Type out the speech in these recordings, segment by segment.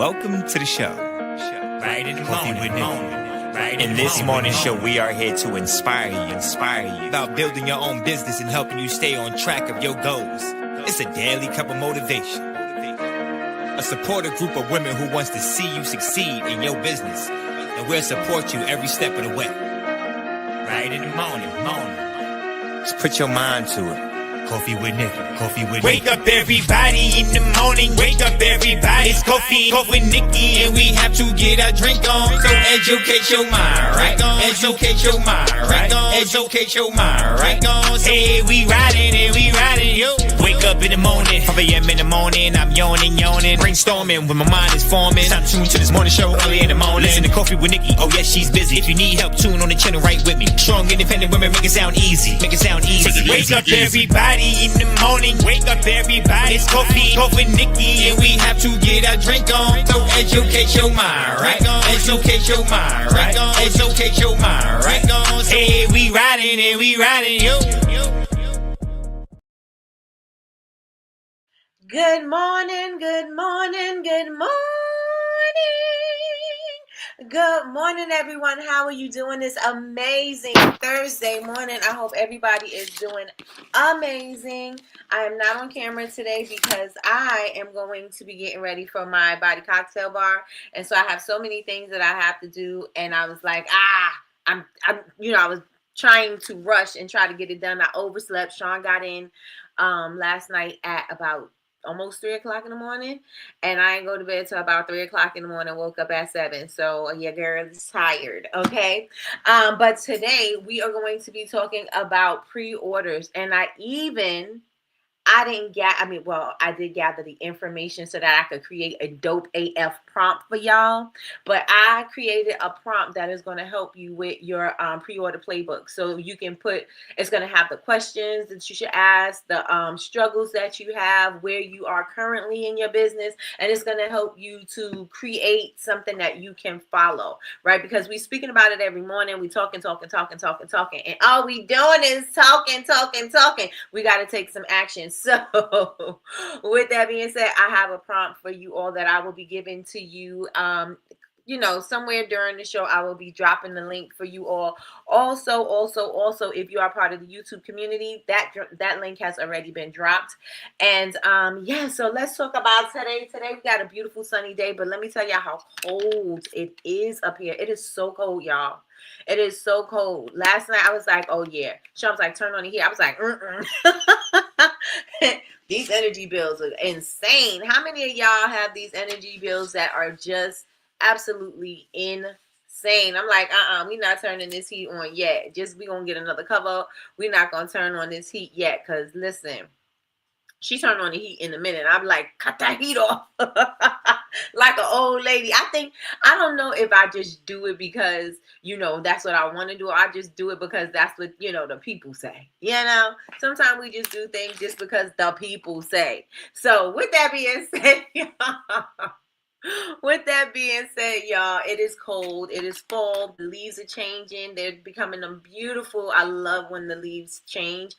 Welcome to the show. Right in the morning. In this morning show, we are here to inspire you about building your own business and helping you stay on track of your goals. It's a daily cup of motivation. A supportive group of women who wants to see you succeed in your business, and we'll support you every step of the way. Right in the morning. Just put your mind to it. Coffee with Nikkie. Wake up everybody in the morning. Wake up everybody. It's coffee with Nikkie, and we have to get our drink on. So educate your mind, right? Educate your mind, right? Educate your mind, right? Hey, we riding, yo. Wake up in the morning, 5 a.m. in the morning. I'm yawning, brainstorming when my mind is forming. Time to tune to this morning show early in the morning. Listen to Coffee with Nikkie. Oh yes, she's busy. If you need help, tune on the channel right with me. Strong, independent women, make it sound easy. Wake up everybody in the morning. Wake up everybody. It's coffee with Nikkie, and we have to get our drink on. So educate your mind, right? Educate your mind, right? Educate your mind, right? Hey, we riding, yo. Good morning. Good morning, everyone. How are you doing this amazing Thursday morning? I hope everybody is doing amazing. I am not on camera today because I am going to be getting ready for my body cocktail bar. And so I have so many things that I have to do. And I was like, I was trying to rush and try to get it done. I overslept. Sean got in last night at about almost 3 o'clock in the morning, and I didn't go to bed till about 3 o'clock in the morning. Woke up at 7, so your girl is tired. Okay, but today we are going to be talking about pre-orders, and I did gather the information so that I could create a dope AF prompt for y'all. But I created a prompt that is going to help you with your pre-order playbook. So you can it's going to have the questions that you should ask, the struggles that you have, where you are currently in your business, and it's going to help you to create something that you can follow, right? Because we're speaking about it every morning. We talking, and all we doing is talking. We got to take some action. So with that being said, I have a prompt for you all that I will be giving to you. Somewhere during the show, I will be dropping the link for you all. Also, if you are part of the YouTube community, that link has already been dropped. And so let's talk about today. Today we got a beautiful sunny day, but let me tell you how cold it is up here. It is so cold, y'all. It is so cold. Last night I was like, oh yeah. Sean was like, turn on the heat. I was like, These energy bills are insane. How many of y'all have these energy bills that are just absolutely insane? I'm like, we're not turning this heat on yet. We gonna get another cover. We're not gonna turn on this heat yet. Cause listen, she turned on the heat in a minute. I'm like, cut that heat off. Like an old lady. I don't know if I just do it because, that's what I want to do. Or I just do it because that's what, the people say. Sometimes we just do things just because the people say. So with that being said, y'all, it is cold. It is fall. The leaves are changing. They're becoming beautiful. I love when the leaves change.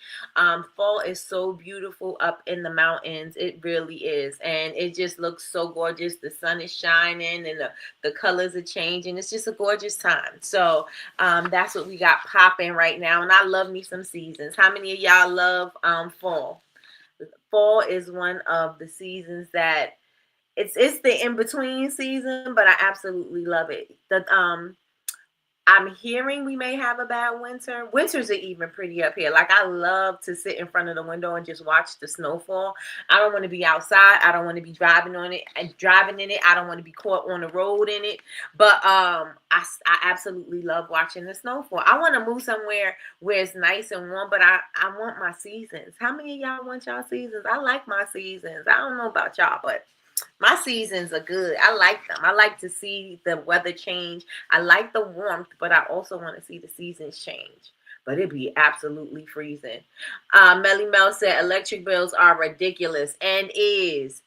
Fall is so beautiful up in the mountains. It really is. And it just looks so gorgeous. The sun is shining and the colors are changing. It's just a gorgeous time. So that's what we got popping right now. And I love me some seasons. How many of y'all love fall? Fall is one of the seasons that it's the in-between season, but I absolutely love it. I'm hearing we may have a bad winter. Winters are even pretty up here. Like, I love to sit in front of the window and just watch the snowfall. I don't want to be outside. I don't want to be driving in it. I don't want to be caught on the road in it. But I absolutely love watching the snowfall. I want to move somewhere where it's nice and warm, but I want my seasons. How many of y'all want y'all seasons? I like my seasons. I don't know about y'all, but my seasons are good. I like them. I like to see the weather change. I like the warmth, but I also want to see the seasons change. But it'd be absolutely freezing. Melly Mel said electric bills are ridiculous and is.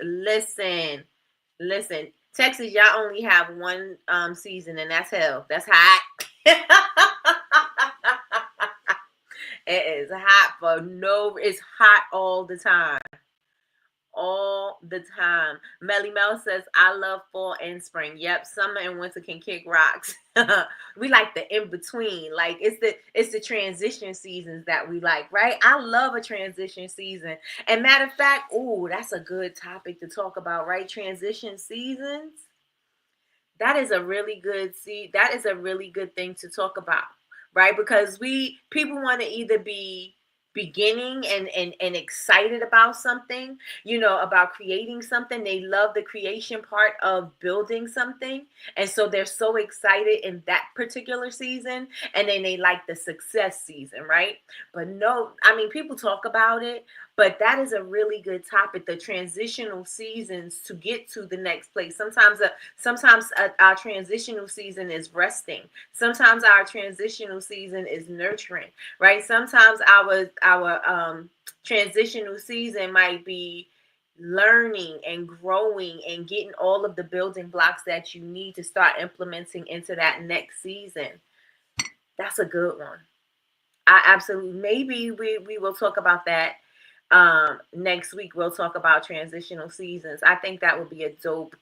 Listen. Texas, y'all only have one season, and that's hell. That's hot. It is hot it's hot all the time. All the time. Melly Mel says, I love fall and spring. Yep, summer and winter can kick rocks. We like the in between. Like it's the transition seasons that we like, right? I love a transition season. And matter of fact, ooh, that's a good topic to talk about, right? Transition seasons. That is a really good that is a really good thing to talk about, right? Because people want to either be beginning and excited about something, about creating something. They love the creation part of building something, and so they're so excited in that particular season, and then they like the success season, right? But no, I mean, people talk about it, but that is a really good topic, the transitional seasons to get to the next place. Sometimes our transitional season is resting. Sometimes our transitional season is nurturing, right? Sometimes our transitional season might be learning and growing and getting all of the building blocks that you need to start implementing into that next season. That's a good one. I absolutely, maybe we will talk about that next week. We'll talk about transitional seasons. I think that would be a dope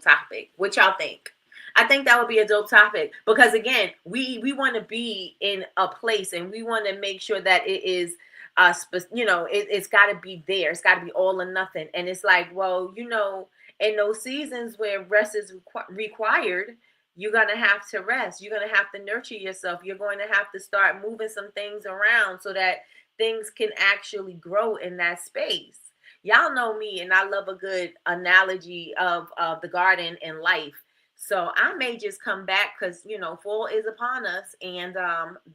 topic. What y'all think? I think that would be a dope topic because again, we want to be in a place and we want to make sure that it is it's got to be there. It's got to be all or nothing. And it's like, well, in those seasons where rest is required, you're going to have to rest. You're going to have to nurture yourself. You're going to have to start moving some things around so that things can actually grow in that space. Y'all know me, and I love a good analogy of the garden and life. So I may just come back because, fall is upon us, and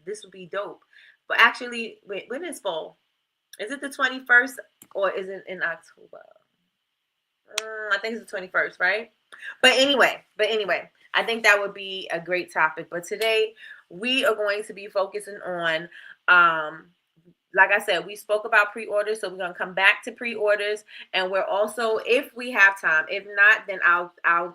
this would be dope. But actually, when is fall? Is it the 21st or is it in October? I think it's the 21st, right? But anyway, I think that would be a great topic. But today we are going to be focusing on, like I said, we spoke about pre-orders, so we're going to come back to pre-orders, and we're also, if we have time, if not, then I'll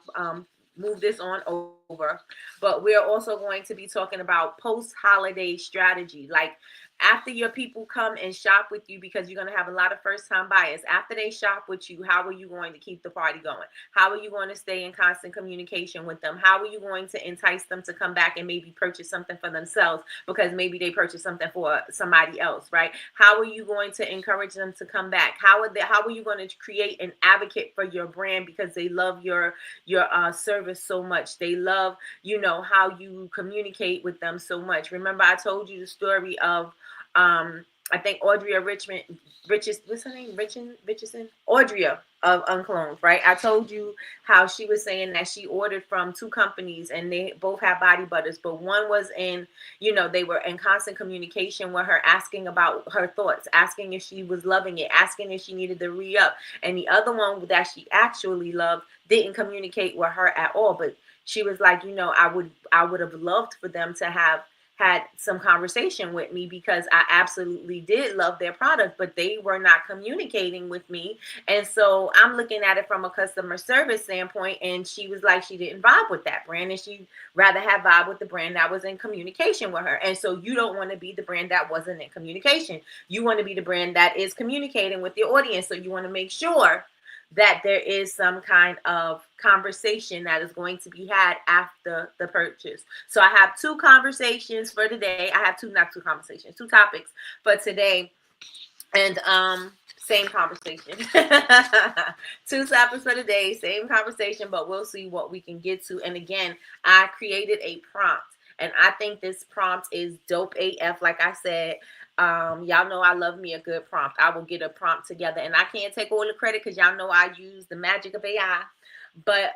move this on over. But we're also going to be talking about post-holiday strategy, like after your people come and shop with you, because you're going to have a lot of first-time buyers. After they shop with you, how are you going to keep the party going? How are you going to stay in constant communication with them? How are you going to entice them to come back and maybe purchase something for themselves because maybe they purchased something for somebody else, right? How are you going to encourage them to come back? How are you going to create an advocate for your brand because they love your service so much? They love, how you communicate with them so much. Remember, I told you the story of I think Audria what's her name? Richardson? Audria of Unclones, right? I told you how she was saying that she ordered from two companies and they both have body butters, but one was they were in constant communication with her, asking about her thoughts, asking if she was loving it, asking if she needed to re-up. And the other one that she actually loved didn't communicate with her at all. But she was like, I would have loved for them to have had some conversation with me because I absolutely did love their product, but they were not communicating with me. And so I'm looking at it from a customer service standpoint, and she was like, she didn't vibe with that brand, and she'd rather have vibe with the brand that was in communication with her. And so you don't want to be the brand that wasn't in communication. You want to be the brand that is communicating with your audience. So you want to make sure that there is some kind of conversation that is going to be had after the purchase. So I have two conversations for today. I have two topics for today. And same conversation. Two topics for today, same conversation, but we'll see what we can get to. And again, I created a prompt, and I think this prompt is dope AF. Like I said, y'all know I love me a good prompt. I will get a prompt together, and I can't take all the credit because y'all know I use the magic of AI, but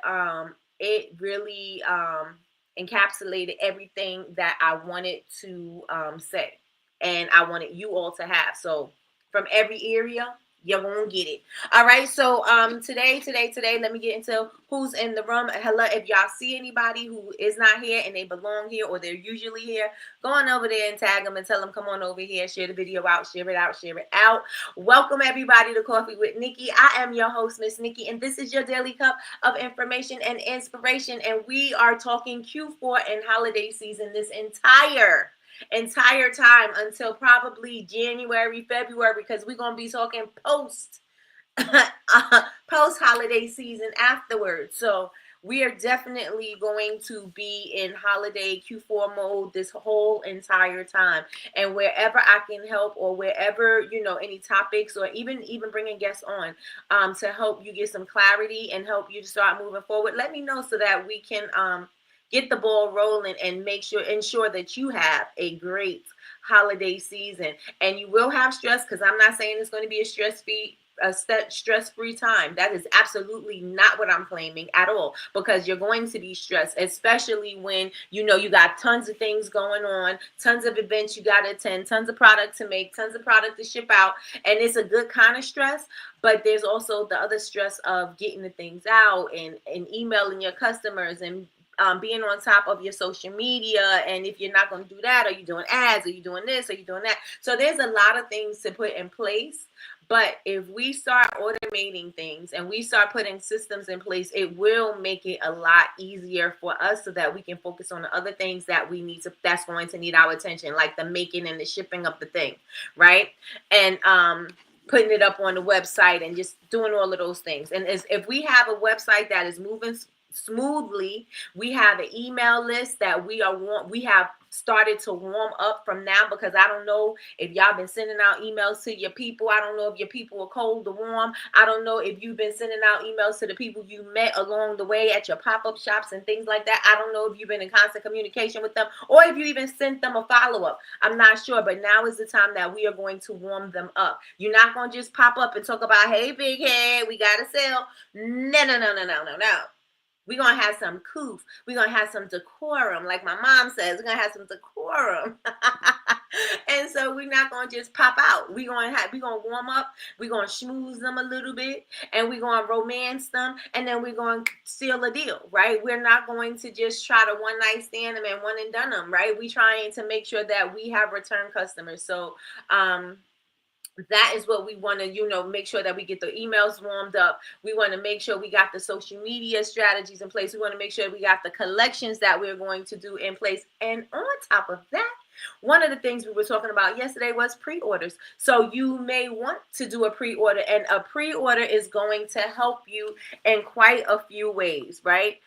it really encapsulated everything that I wanted to say, and I wanted you all to have. So from every area, you won't get it. All right. So today, let me get into who's in the room. Hello, if y'all see anybody who is not here and they belong here or they're usually here, go on over there and tag them and tell them, come on over here, share the video out, share it out. Welcome everybody to Coffee with Nikki. I am your host, Miss Nikki, and this is your daily cup of information and inspiration. And we are talking Q4 and holiday season this entire time until probably January, February, because we're going to be talking post post-holiday season afterwards. So we are definitely going to be in holiday Q4 mode this whole entire time. And wherever I can help, or wherever, any topics, or even bringing guests on to help you get some clarity and help you to start moving forward, let me know so that we can get the ball rolling and ensure that you have a great holiday season. And you will have stress, because I'm not saying it's going to be a stress-free time. That is absolutely not what I'm claiming at all, because you're going to be stressed, especially when you got tons of things going on, tons of events you got to attend, tons of product to make, tons of product to ship out, and it's a good kind of stress. But there's also the other stress of getting the things out and emailing your customers and being on top of your social media. And if you're not going to do that, are you doing ads? Are you doing this? Are you doing that? So there's a lot of things to put in place. But if we start automating things and we start putting systems in place, it will make it a lot easier for us so that we can focus on the other things that we need that's going to need our attention, like the making and the shipping of the thing, right? And putting it up on the website and just doing all of those things. And if we have a website that is moving smoothly, we have an email list that we have started to warm up from now, because I don't know if y'all been sending out emails to your people. I don't know if your people are cold or warm. I don't know if you've been sending out emails to the people you met along the way at your pop-up shops and things like that. I don't know if you've been in constant communication with them, or if you even sent them a follow-up. I'm not sure, but now is the time that we are going to warm them up. You're not going to just pop up and talk about, hey, big head, we got to sell. No. We're going to have some coof. We're going to have some decorum. Like my mom says, we're going to have some decorum. And so we're not going to just pop out. We're going to warm up. We're going to schmooze them a little bit. And we're going to romance them. And then we're going to seal a deal, right? We're not going to just try to one night stand them and one and done them, right? We're trying to make sure that we have return customers. So, that is what we want to, make sure that we get the emails warmed up. We want to make sure we got the social media strategies in place. We want to make sure we got the collections that we're going to do in place. And on top of that, one of the things we were talking about yesterday was pre-orders. So you may want to do a pre-order, and a pre-order is going to help you in quite a few ways, right?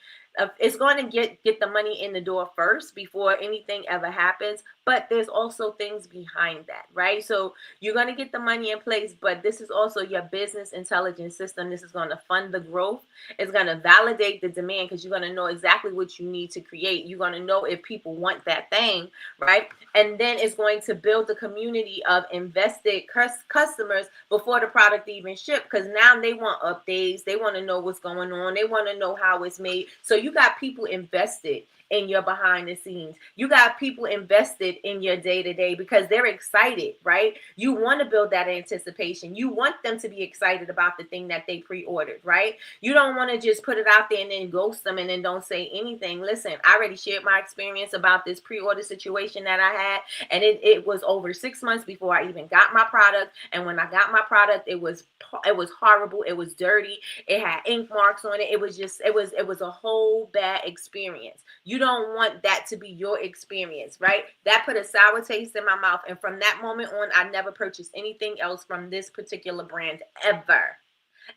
It's going to get the money in the door first before anything ever happens. But there's also things behind that, right? So you're going to get the money in place, but this is also your business intelligence system. This is going to fund the growth. It's going to validate the demand, because you're going to know exactly what you need to create. You're going to know if people want that thing, right? And then it's going to build the community of invested customers before the product even ships, because now they want updates. They want to know what's going on. They want to know how it's made. So you got people invested in your behind the scenes. You got people invested in your day-to-day because they're excited, right? You want to build that anticipation. You want them to be excited about the thing that they pre-ordered, right? You don't want to just put it out there and then ghost them and then don't say anything. Listen, I already shared my experience about this pre-order situation that I had, and it was over 6 months before I even got my product. And when I got my product, it was horrible. It was dirty. It had ink marks on it. It was a whole bad experience. You don't want that to be your experience, right? That put a sour taste in my mouth. And from that moment on, I never purchased anything else from this particular brand ever.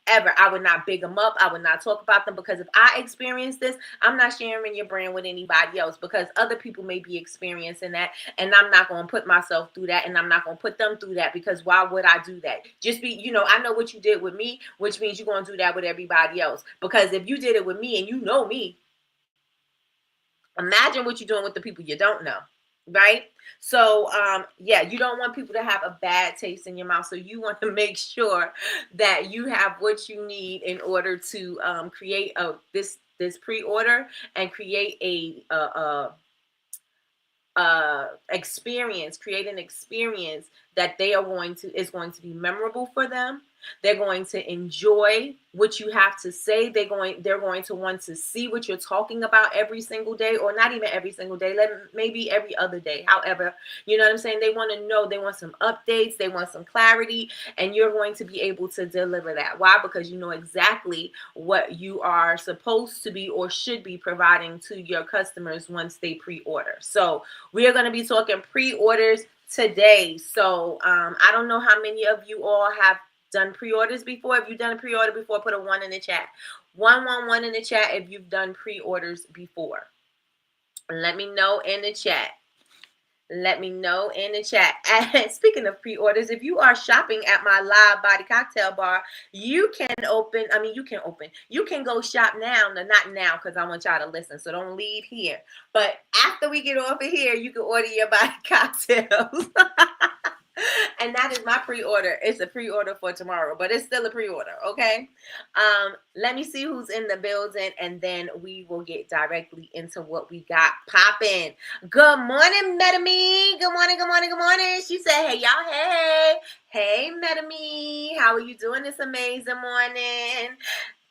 I would not big them up. I would not talk about them, because if I experience this, I'm not sharing your brand with anybody else, because other people may be experiencing that, and I'm not going to put myself through that, and I'm not going to put them through that, because why would I do that? Just I know what you did with me, which means you're going to do that with everybody else. Because if you did it with me and you know me, imagine what you're doing with the people you don't know, right? So, you don't want people to have a bad taste in your mouth. So you want to make sure that you have what you need in order to create this pre-order and create create an experience that is going to be memorable for them. They're going to enjoy what you have to say. They're going to want to see what you're talking about every single day, or not even every single day, maybe every other day. However, you know what I'm saying? They want to know, they want some updates, they want some clarity, and you're going to be able to deliver that. Why? Because you know exactly what you are supposed to be or should be providing to your customers once they pre-order. So we are going to be talking pre-orders today. So I don't know how many of you all have done pre-orders before. If you've done a pre-order before, put a 1 in the chat. 111 in the chat if you've done pre-orders before. Let me know in the chat. Let me know in the chat. And speaking of pre-orders, if you are shopping at my live body cocktail bar, you can go shop now. No, not now, because I want y'all to listen. So don't leave here. But after we get off of here, you can order your body cocktails. And that is my pre-order. It's a pre-order for tomorrow, but it's still a pre-order, okay? Let me see who's in the building, and then we will get directly into what we got popping. Good morning, Metame. Good morning, good morning, good morning. She said, hey, y'all, hey. Hey, Metame. How are you doing this amazing morning?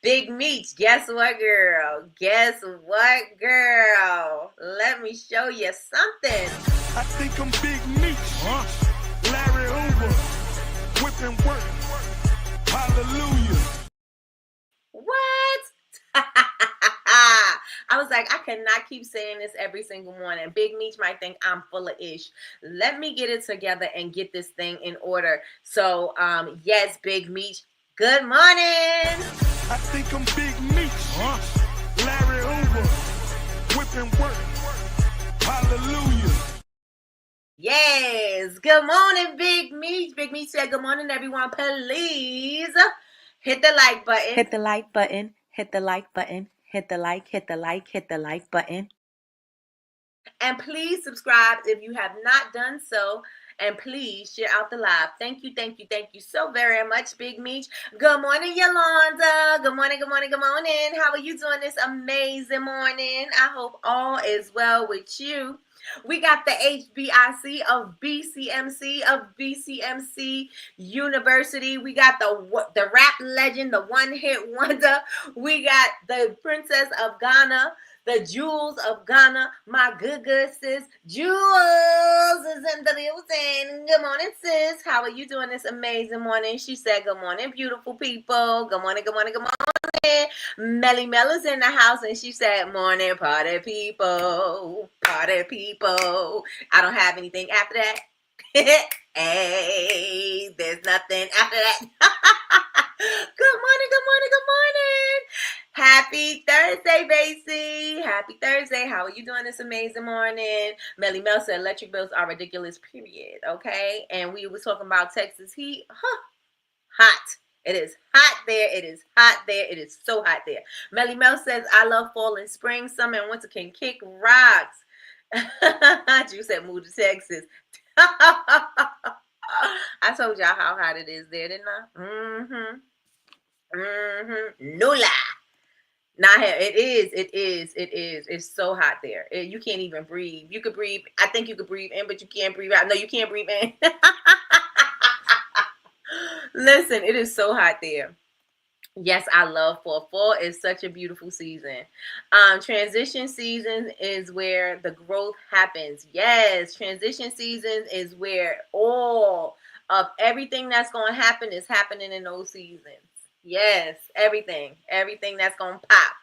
Big Meech, guess what, girl? Guess what, girl? Let me show you something. I think I'm Big Meech. Larry Hoover, whipping work, hallelujah. What? I was like, I cannot keep saying this every single morning. Big Meech might think I'm full of ish. Let me get it together and get this thing in order. So, yes, Big Meech, good morning. I think I'm Big Meech. Larry Hoover, whipping work, hallelujah. Yes, good morning, Big Meech. Big Meech said, good morning, everyone. Please hit the like button. Hit the like button. Hit the like button. Hit the like, hit the like, hit the like button. And please subscribe if you have not done so. And please share out the live. Thank you, thank you, thank you so very much, Big Meech. Good morning, Yolanda. Good morning, good morning, good morning. How are you doing this amazing morning? I hope all is well with you. We got the HBIC of BCMC University. We got the rap legend, the one-hit wonder. We got the Princess of Ghana, the Jewels of Ghana. My good sis, Jewels is in the building. Good morning, sis. How are you doing this amazing morning? She said, good morning, beautiful people. Good morning, good morning, good morning. Melly Mel is in the house, and she said, morning, party people. Party people. I don't have anything after that. Hey, there's nothing after that. Good morning, good morning, good morning. Happy Thursday, Basie. Happy Thursday. How are you doing this amazing morning? Melly Mel said electric bills are ridiculous, period. Okay. And we was talking about Texas heat. Hot. It is hot there. It is hot there. It is so hot there. Melly Mel says, I love fall and spring. Summer and winter can kick rocks. You said move to Texas. I told y'all how hot it is there, didn't I? No lie. Nah, it is. It's so hot there. You can't even breathe. You could breathe. I think you could breathe in, but you can't breathe out. No, you can't breathe in. Listen, it is so hot there. Yes, I love fall. Fall is such a beautiful season. Transition season is where the growth happens. Yes, transition season is where all of everything that's going to happen is happening in those seasons. Yes, everything that's going to pop.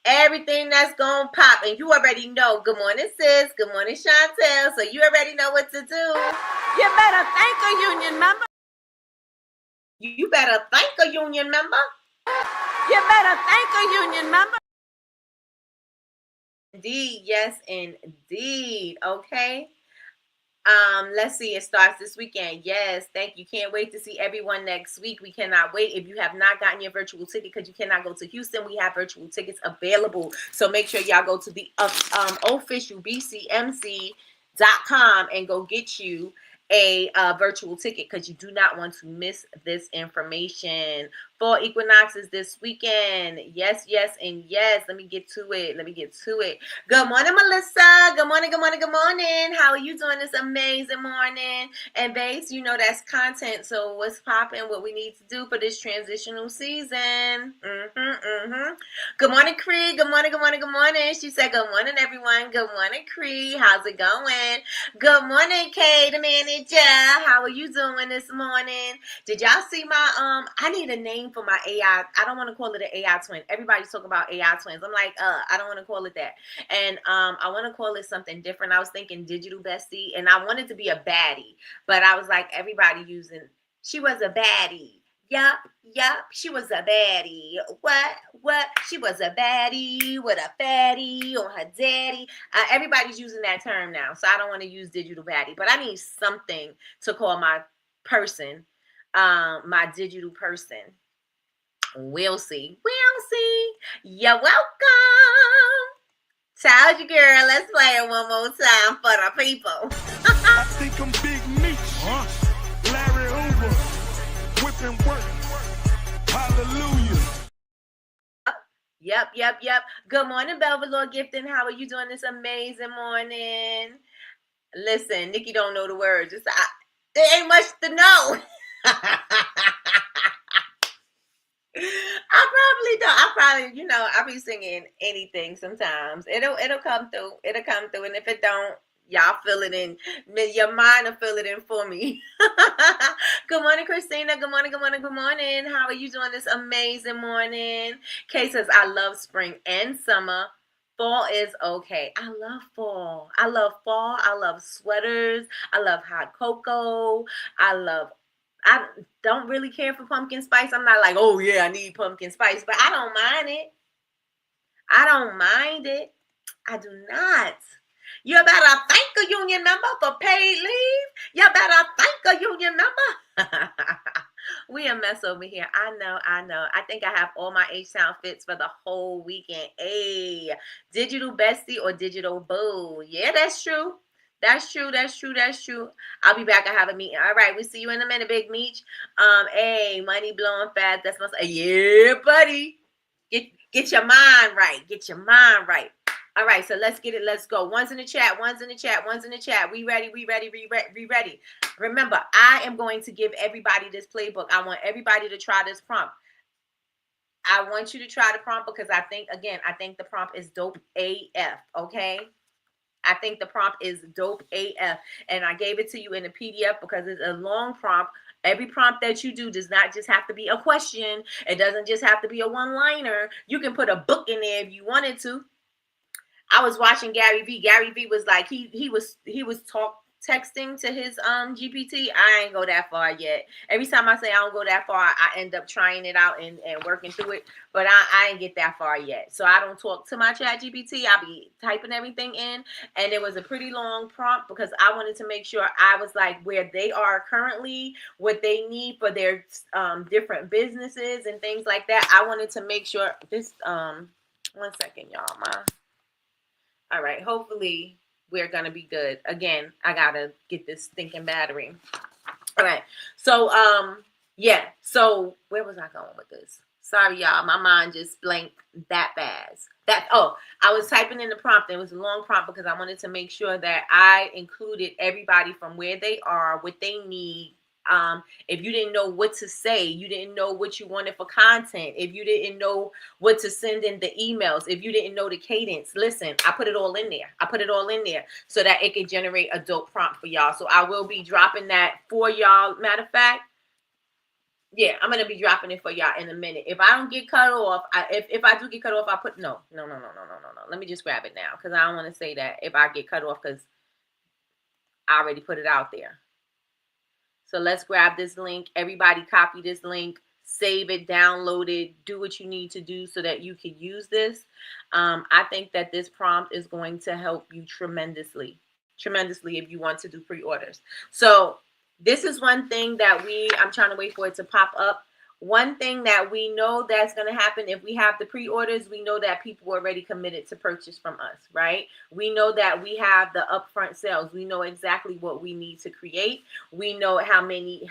Everything that's going to pop. And you already know. Good morning, sis. Good morning, Chantel. So you already know what to do. You better thank a union member. You better thank a union member. You better thank a union member. Indeed, yes, indeed. Okay. Let's see. It starts this weekend. Yes, thank you. Can't wait to see everyone next week. We cannot wait. If you have not gotten your virtual ticket because you cannot go to Houston, we have virtual tickets available. So make sure y'all go to the official BCMC.com and go get you a virtual ticket because you do not want to miss this information. Fall equinoxes this weekend. Yes, yes, and yes. Let me get to it. Good morning, Melissa. Good morning, good morning, good morning. How are you doing this amazing morning? And Base, you know that's content. So what's popping? What we need to do for this transitional season? Good morning, Cree. Good morning, good morning, good morning. She said, good morning, everyone. Good morning, Cree. How's it going? Good morning, Kay, the manager. How are you doing this morning? Did y'all see my I need a name for my AI. I don't want to call it an AI twin. Everybody's talking about AI twins. I'm like, I don't want to call it that. And I want to call it something different. I was thinking digital bestie, and I wanted to be a baddie, but I was like, everybody using, she was a baddie. Yup, she was a baddie. What? She was a baddie with a fatty on her daddy. Everybody's using that term now, so I don't want to use digital baddie, but I need something to call my person, my digital person. We'll see. You're welcome. Told you, girl. Let's play it one more time for the people. I think I'm Big Meech. Larry Hoover. Whipping work. Hallelujah. Yep. Good morning, Belvedere Gifting. How are you doing this amazing morning? Listen, Nikki don't know the words. There ain't much to know. I probably don't. I'll be singing anything sometimes. It'll come through. And if it don't, y'all feel it in. Your mind will feel it in for me. Good morning, Christina. Good morning. How are you doing this amazing morning? Kay says, I love spring and summer. Fall is okay. I love fall. I love sweaters. I love hot cocoa. I don't really care for pumpkin spice. I'm not like, oh yeah, I need pumpkin spice, but I don't mind it. I do not. You better thank a union member for paid leave. You better thank a union member. We a mess over here. I know. I think I have all my H-Town fits for the whole weekend. Hey, digital bestie or digital boo. Yeah, that's true. That's true. I'll be back. I have a meeting. All right, we'll see you in a minute, Big Meech. Hey, money blowing fast. That's my yeah, buddy. Get your mind right. All right, so let's get it. Let's go. One's in the chat. We ready. Remember, I am going to give everybody this playbook. I want everybody to try this prompt. I want you to try the prompt because I think the prompt is dope AF, okay? I think the prompt is dope AF. And I gave it to you in a PDF because it's a long prompt. Every prompt that you do does not just have to be a question. It doesn't just have to be a one-liner. You can put a book in there if you wanted to. I was watching Gary V. Gary V was like, he was texting to his GPT. I ain't go that far yet. Every time I say I don't go that far, I end up trying it out and working through it. But I ain't get that far yet. So I don't talk to my chat GPT. I'll be typing everything in. And it was a pretty long prompt because I wanted to make sure I was like where they are currently, what they need for their different businesses and things like that. I wanted to make sure this 1 second, y'all. All right, hopefully we're going to be good. Again, I got to get this stinking battery. All right, so, yeah. So where was I going with this? Sorry, y'all. My mind just blanked that fast. I was typing in the prompt. It was a long prompt because I wanted to make sure that I included everybody from where they are, what they need. If you didn't know what to say, you didn't know what you wanted for content, if you didn't know what to send in the emails, if you didn't know the cadence, listen, I put it all in there so that it could generate a dope prompt for y'all. So I will be dropping that for y'all. Matter of fact, yeah, I'm going to be dropping it for y'all in a minute. If I don't get cut off, if I do get cut off, I put, no. Let me just grab it now because I don't want to say that if I get cut off because I already put it out there. So let's grab this link. Everybody copy this link, save it, download it, do what you need to do so that you can use this. I think that this prompt is going to help you tremendously if you want to do pre-orders. So this is one thing that I'm trying to wait for it to pop up. One thing that we know that's going to happen if we have the pre-orders, we know that people are already committed to purchase from us, right? We know that we have the upfront sales. We know exactly what we need to create. We know how many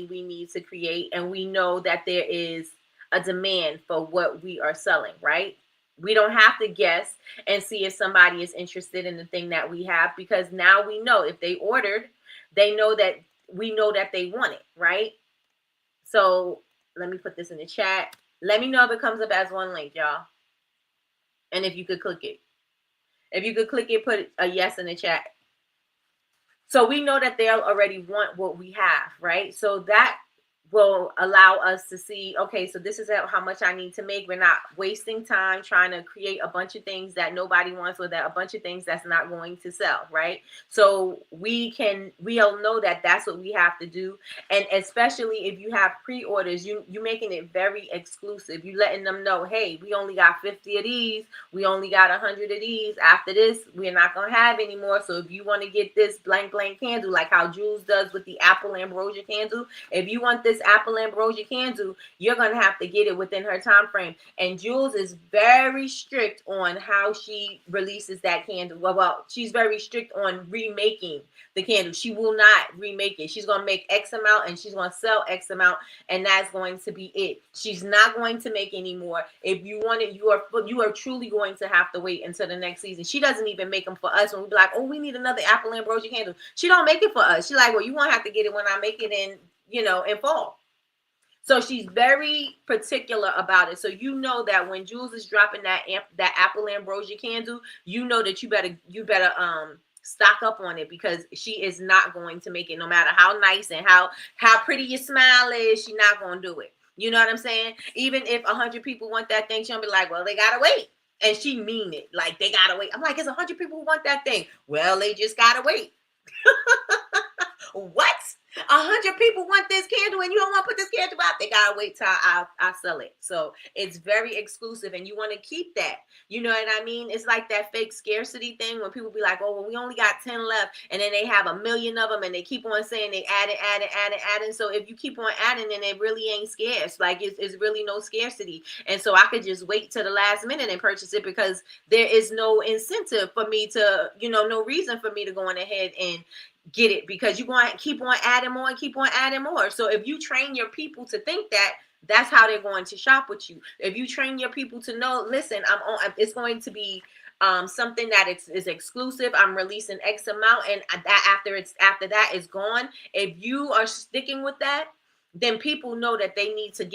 we need to create, and we know that there is a demand for what we are selling, right? We don't have to guess and see if somebody is interested in the thing that we have because now we know if they ordered, we know that they want it, right? So let me put this in the chat. Let me know if it comes up as one link, y'all. And if you could click it. If you could click it, put a yes in the chat. So we know that they'll already want what we have, right? So that will allow us to see, okay, so this is how much I need to make. We're not wasting time trying to create a bunch of things that nobody wants, or that a bunch of things that's not going to sell, right? So we'll know that that's what we have to do. And especially if you have pre-orders, you making it very exclusive. You letting them know, hey, we only got 50 of these, we only got 100 of these. After this, we're not gonna have any more. So if you want to get this blank candle, like how Jules does with the apple ambrosia candle, if you want this apple ambrosia candle, you're going to have to get it within her time frame. And Jules is very strict on how she releases that candle. Well, she's very strict on remaking the candle. She will not remake it. She's going to make X amount and she's going to sell X amount, and that's going to be it. She's not going to make any more. If you want it, you are truly going to have to wait until the next season. She doesn't even make them for us when we be like, oh, we need another apple ambrosia candle. She don't make it for us. She's like, well, you won't have to get it when I make it in fall. So she's very particular about it. So you know that when Jules is dropping that apple ambrosia candle, you know that you better stock up on it, because she is not going to make it. No matter how nice and how pretty your smile is, she's not going to do it. You know what I'm saying? Even if 100 people want that thing, she'll be like, well, they gotta wait. And she mean it. Like, they gotta wait. I'm like, it's 100 people who want that thing. Well, they just gotta wait. What? 100 people want this candle and you don't want to put this candle out? They gotta wait till I sell it. So it's very exclusive, and you want to keep that. You know what I mean? It's like that fake scarcity thing when people be like, oh, well, we only got 10 left, and then they have 1 million of them, and they keep on saying they adding. So if you keep on adding, then it really ain't scarce. Like, it's really no scarcity. And so I could just wait till the last minute and purchase it, because there is no incentive for me to, no reason for me to go on ahead and get it, because you're going to keep on adding more and keep on adding more. So if you train your people to think that, that's how they're going to shop with you. If you train your people to know, listen, it's going to be something that is exclusive. I'm releasing X amount, and after that is gone. If you are sticking with that, then people know that they need to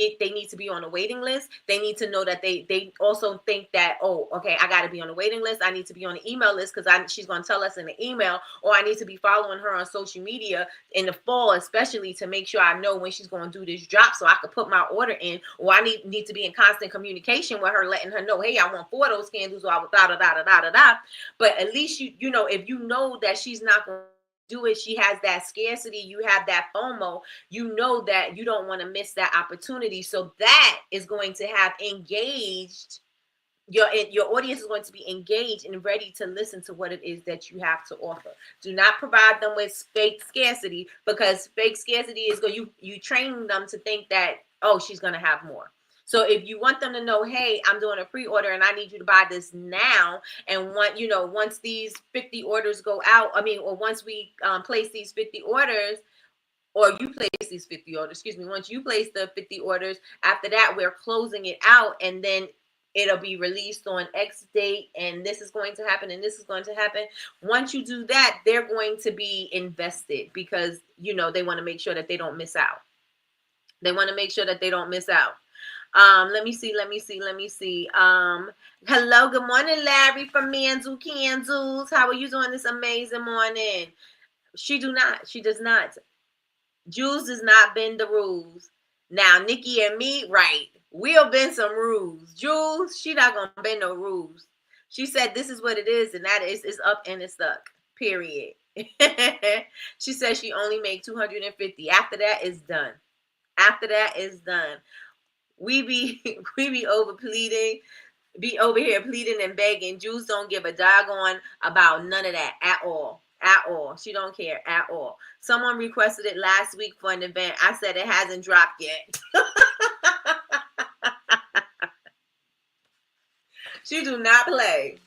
be on a waiting list. They need to know that they also think that, oh, okay, I got to be on a waiting list. I need to be on an email list, because she's going to tell us in the email, or I need to be following her on social media in the fall, especially to make sure I know when she's going to do this drop, so I could put my order in. Or I need to be in constant communication with her, letting her know, hey, I want 4 of those candles, or I would da. But at least if you know that she's not going to do it, she has that scarcity, you have that FOMO, you know that you don't want to miss that opportunity. So that is going to have engaged, your audience is going to be engaged and ready to listen to what it is that you have to offer. Do not provide them with fake scarcity, because fake scarcity is you train them to think that, oh, she's going to have more. So if you want them to know, hey, I'm doing a pre-order and I need you to buy this now, and once these 50 orders go out, or once we place these 50 orders, or you place these 50 orders, once you place the 50 orders, after that, we're closing it out, and then it'll be released on X date, and this is going to happen, and this is going to happen. Once you do that, they're going to be invested, because, they want to make sure that they don't miss out. Let me see. Hello, good morning, Larry from Manzel Candles. How are you doing this amazing morning? She does not. Jules does not bend the rules. Now, Nikki and me, right, we'll bend some rules. Jules, she not going to bend no rules. She said this is what it is, and that is, it's up and it's stuck, period. She said she only made 250. After that, it's done. We be over pleading, be over here pleading and begging. Jules don't give a doggone about none of that at all. She don't care at all. Someone requested it last week for an event. I said it hasn't dropped yet. She do not play.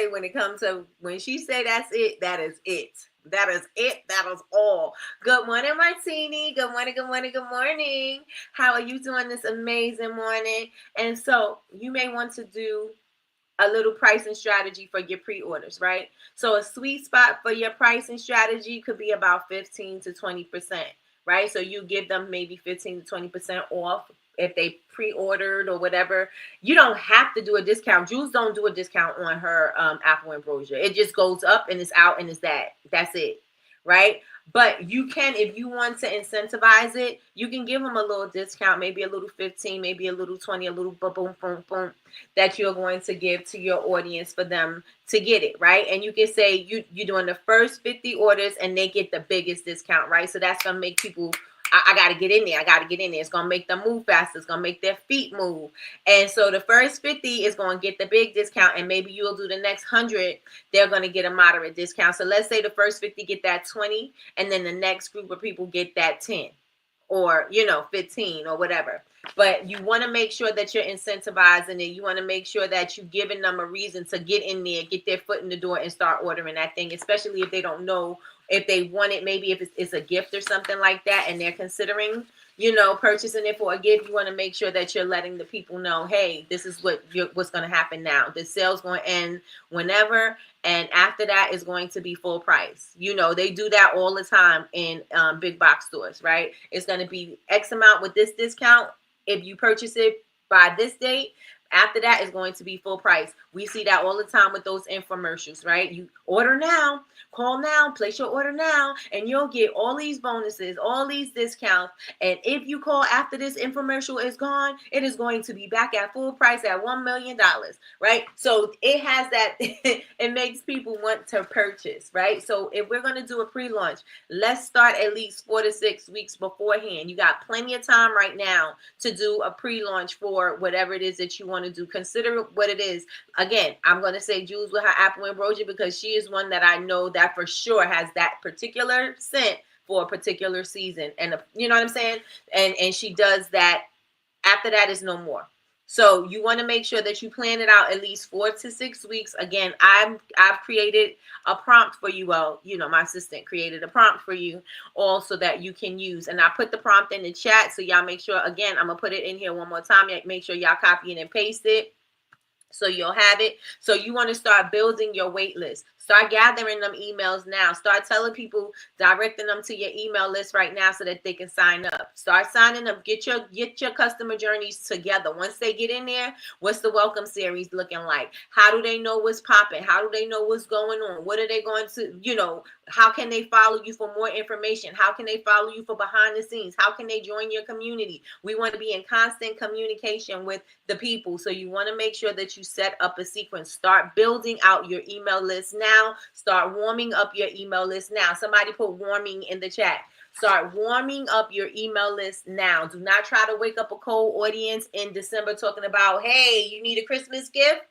When it comes to, when she say that's it, that is it. That is all. Good morning, Martini. Good morning. How are you doing this amazing morning? And so you may want to do a little pricing strategy for your pre-orders, right? So a sweet spot for your pricing strategy could be about 15 to 20%, right? So you give them maybe 15 to 20% off if they pre-ordered or whatever. You don't have to do a discount. Jules don't do a discount on her apple ambrosia. It just goes up and it's out and it's that's it, right? But you can, if you want to incentivize it, you can give them a little discount, maybe a little 15, maybe a little 20, a little boom, boom, boom, boom, that you're going to give to your audience for them to get it, right? And you can say you're doing the first 50 orders and they get the biggest discount, right? So that's going to make people, I got to get in there. I got to get in there. It's going to make them move faster. It's going to make their feet move. And so the first 50 is going to get the big discount, and maybe you'll do the next 100. They're going to get a moderate discount. So let's say the first 50 get that 20, and then the next group of people get that 10 or, 15 or whatever. But you want to make sure that you're incentivizing it. You want to make sure that you're giving them a reason to get in there, get their foot in the door and start ordering that thing, especially if they don't know if they want it, maybe if it's a gift or something like that, and they're considering, purchasing it for a gift. You want to make sure that you're letting the people know, hey, this is what's going to happen now. The sale's going to end whenever, and after that is going to be full price. They do that all the time in big box stores, right? It's going to be X amount with this discount if you purchase it by this date. After that is going to be full price. We see that all the time with those infomercials, right? You order now, call now, place your order now, and you'll get all these bonuses, all these discounts. And if you call after this infomercial is gone, it is going to be back at full price at $1 million, right? So it has that, it makes people want to purchase, right? So if we're going to do a pre-launch, let's start at least 4 to 6 weeks beforehand. You got plenty of time right now to do a pre-launch for whatever it is that you want to do. Consider what it is. Again, I'm going to say Jules with her apple ambrosia because she is one that I know that for sure has that particular scent for a particular season. And you know what I'm saying? And she does that. After that is no more. So you want to make sure that you plan it out at least 4 to 6 weeks. Again, I've created a prompt for you. Well, my assistant created a prompt for you all so that you can use. And I put the prompt in the chat. So y'all make sure, again, I'm going to put it in here one more time. Make sure y'all copy it and paste it, so you'll have it. So you want to start building your wait list. Start gathering them emails now. Start telling people, directing them to your email list right now so that they can sign up. Start signing up. Get your customer journeys together. Once they get in there, what's the welcome series looking like? How do they know what's popping? How do they know what's going on? What are they going to, how can they follow you for more information? How can they follow you for behind the scenes? How can they join your community? We want to be in constant communication with the people. So you want to make sure that you set up a sequence. Start building out your email list now. Start warming up your email list now. Somebody put warming in the chat. Start warming up your email list now. Do not try to wake up a cold audience in December talking about, hey, you need a Christmas gift?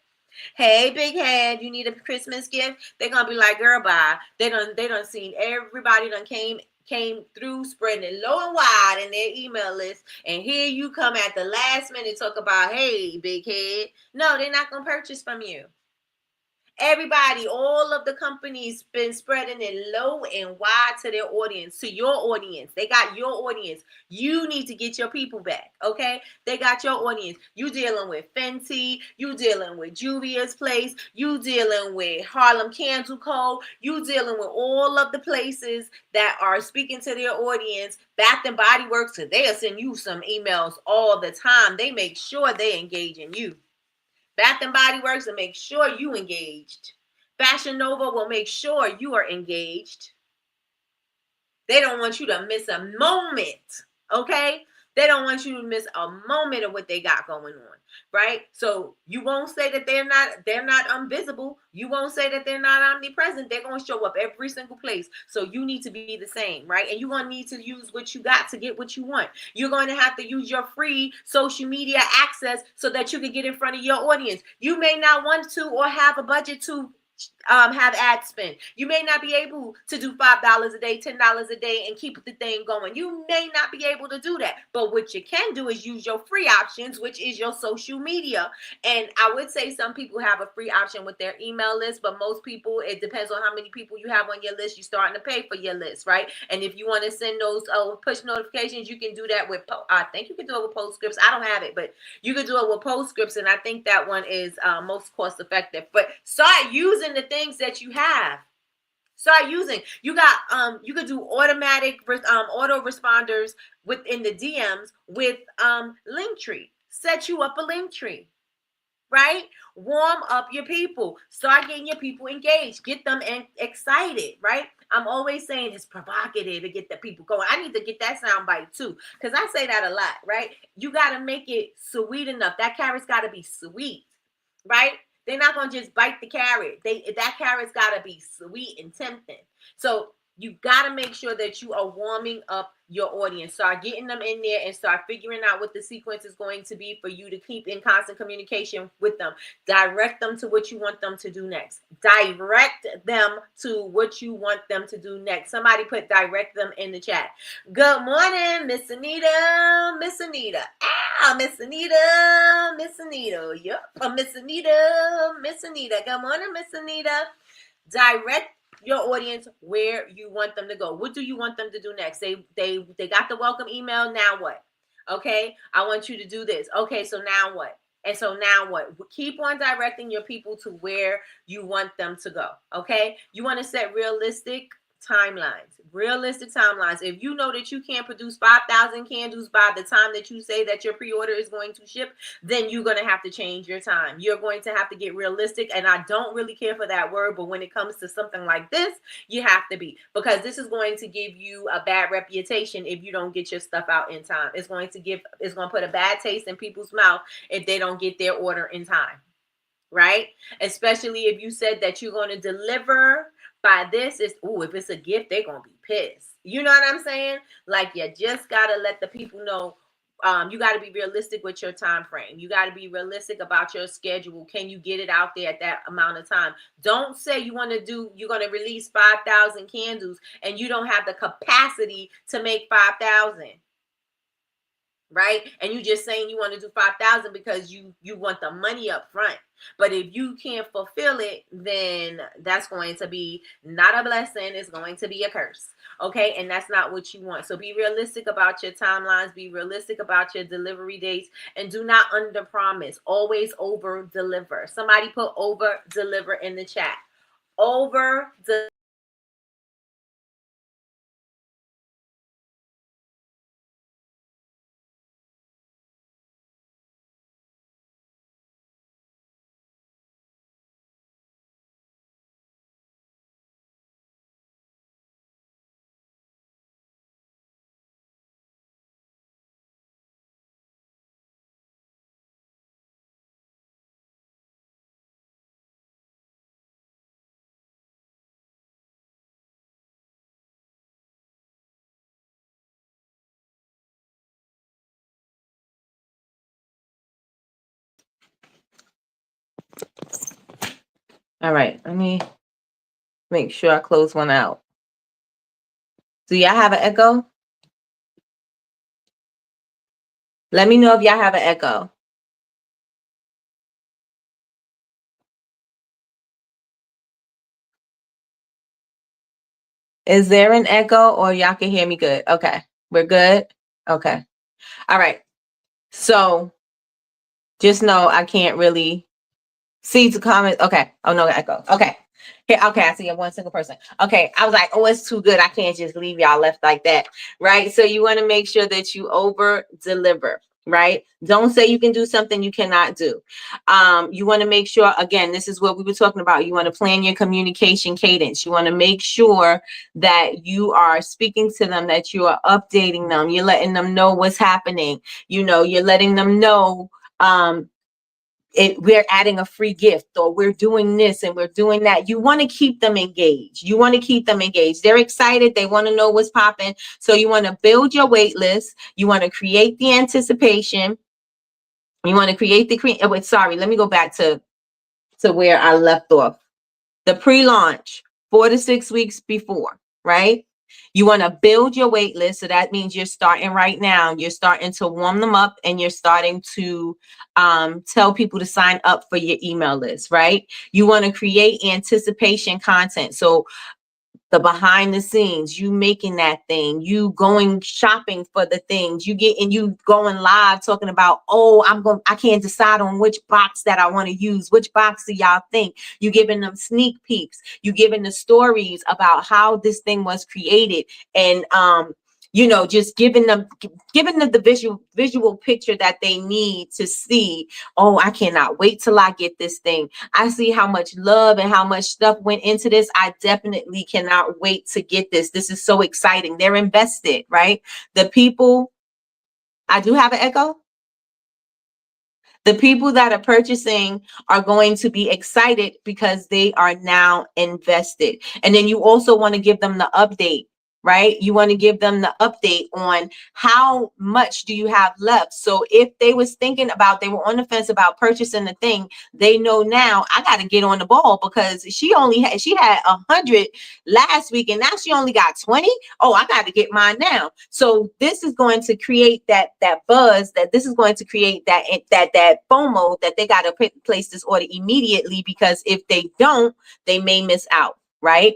Hey, big head, you need a Christmas gift? They're going to be like, girl, bye. They done seen everybody done came through spreading it low and wide in their email list. And here you come at the last minute talk about, hey, big head. No, they're not going to purchase from you. Everybody, all of the companies been spreading it low and wide to their audience, to your audience. They got your audience. You need to get your people back, okay? They got your audience. You dealing with Fenty. You dealing with Juvia's Place. You dealing with Harlem Candle Co. You dealing with all of the places that are speaking to their audience. Bath and Body Works, so they'll send you some emails all the time. They make sure they engage in you. Bath and Body Works will make sure you engaged. Fashion Nova will make sure you are engaged. They don't want you to miss a moment, okay? They don't want you to miss a moment of what they got going on, right? So you won't say that they're not invisible. You won't say that they're not omnipresent. They're going to show up every single place. So you need to be the same, right? And you're going to need to use what you got to get what you want. You're going to have to use your free social media access so that you can get in front of your audience. You may not want to or have a budget to have ad spend. You may not be able to do $5 a day, $10 a day and keep the thing going. You may not be able to do that. But what you can do is use your free options, which is your social media. And I would say some people have a free option with their email list, but most people, it depends on how many people you have on your list. You're starting to pay for your list, right? And if you want to send those push notifications, you can do that with, I think you can do it with Postscripts. I don't have it, but you can do it with Postscripts. And I think that one is most cost effective. But start using the things that you have. Start using. You got you could do automatic auto responders within the DMs with Linktree. Set you up a Linktree. right? Warm up your people. Start getting your people engaged. Get them excited, right? I'm always saying it's provocative to get the people going. I need to get that sound bite too, because I say that a lot, right? You got to make it sweet enough. That carrot's got to be sweet, right? They're not going to just bite the carrot. That carrot's got to be sweet and tempting. So you got to make sure that you are warming up your audience. Start getting them in there and start figuring out what the sequence is going to be for you to keep in constant communication with them. Direct them to what you want them to do next. Direct them to what you want them to do next. Somebody put direct them in the chat. Good morning, Miss Anita. Miss Anita. Miss Anita. Miss Anita. Yep. Miss Anita. Miss Anita. Good morning, Miss Anita. Direct your audience where you want them to go. What do you want them to do next? They got the welcome email. Now what? Okay, I want you to do this. Okay, so now what? And so now what? Keep on directing your people to where you want them to go. Okay, you want to set realistic timelines. Realistic timelines. If you know that you can't produce 5,000 candles by the time that you say that your pre-order is going to ship, then you're going to have to change your time. You're going to have to get realistic. And I don't really care for that word, but when it comes to something like this, you have to be, because this is going to give you a bad reputation if you don't get your stuff out in time. It's going to put a bad taste in people's mouth if they don't get their order in time. Right? Especially if you said that you're going to deliver by this. If it's a gift, they're going to be pissed. You know what I'm saying? Like, you just got to let the people know. You got to be realistic with your time frame. You got to be realistic about your schedule. Can you get it out there at that amount of time? Don't say you're going to release 5,000 candles and you don't have the capacity to make 5,000. Right? And you just saying you want to do 5,000 because you want the money up front. But if you can't fulfill it, then that's going to be not a blessing. It's going to be a curse. Okay? And that's not what you want. So be realistic about your timelines. Be realistic about your delivery dates. And do not under promise. Always over deliver. Somebody put over deliver in the chat. Over deliver. All right, let me make sure I close one out. Do y'all have an echo? Let me know if y'all have an echo. Is there an echo or y'all can hear me good? Okay, we're good. Okay. All right. So just know I can't really see the comments. Okay. Oh, no echo. Okay. Here, okay, I see one single person. Okay, I was like, oh, it's too good. I can't just leave y'all left like that, right? So you want to make sure that you over deliver, right? Don't say you can do something you cannot do. You want to make sure, again, this is what we were talking about. You want to plan your communication cadence. You want to make sure that you are speaking to them, that you are updating them. You're letting them know what's happening. You know, you're letting them know, we're adding a free gift, or we're doing this and we're doing that. You want to keep them engaged. You want to keep them engaged. They're excited. They want to know what's popping. So you want to build your wait list. You want to create the anticipation. You want to create the sorry, let me go back to where I left off. The pre-launch 4 to 6 weeks before, right? You want to build your wait list. So that means you're starting right now. You're starting to warm them up and you're starting to tell people to sign up for your email list, right? You want to create anticipation content. So the behind the scenes, you making that thing, you going shopping for the things, you going live talking about, I can't decide on which box that I want to use. Which box do y'all think? You giving them sneak peeks, you giving the stories about how this thing was created, and you know, just giving them the visual picture that they need to see, oh, I cannot wait till I get this thing. I see how much love and how much stuff went into this. I definitely cannot wait to get this. This is so exciting. They're invested, right? The people, I do have an echo. The people that are purchasing are going to be excited because they are now invested. And then you also want to give them the update, right? You want to give them the update on how much do you have left. So if they was thinking about, they were on the fence about purchasing the thing, they know now I got to get on the ball because she had 100 last week and now she only got 20. Oh, I got to get mine now. So this is going to create that buzz, that this is going to create that FOMO, that they got to place this order immediately, because if they don't, they may miss out. Right?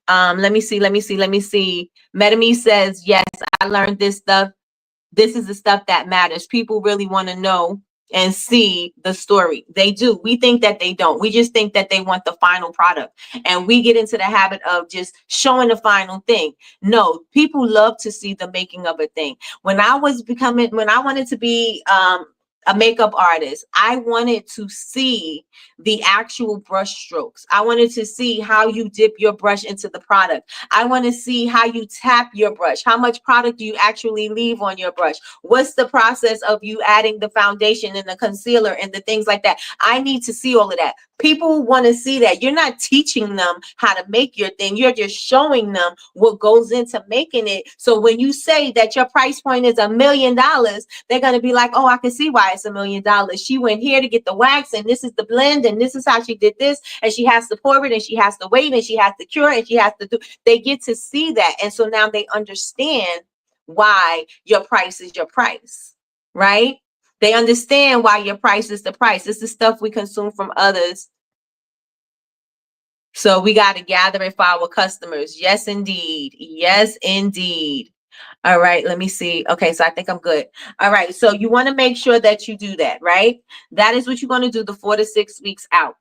Let me see. Metame says, yes, I learned this stuff. This is the stuff that matters. People really want to know and see the story. They do. We think that they don't. We just think that they want the final product. And we get into the habit of just showing the final thing. No, people love to see the making of a thing. When I wanted to be a makeup artist, I wanted to see the actual brush strokes. I wanted to see how you dip your brush into the product. I want to see how you tap your brush. How much product do you actually leave on your brush? What's the process of you adding the foundation and the concealer and the things like that? I need to see all of that. People want to see that. You're not teaching them how to make your thing. You're just showing them what goes into making it. So when you say that your price point is $1 million, they're going to be like, oh, I can see why it's $1 million. She went here to get the wax, and this is the blend, and this is how she did this, and she has to pour it, and she has to wait, and she has to cure, and she has to do. They get to see that. And so now they understand why your price is your price, right? They understand why your price is the price. This is stuff we consume from others. So we got to gather it for our customers. Yes, indeed. Yes, indeed. All right, let me see. Okay, so I think I'm good. All right, so you want to make sure that you do that, right? That is what you're going to do the 4 to 6 weeks out.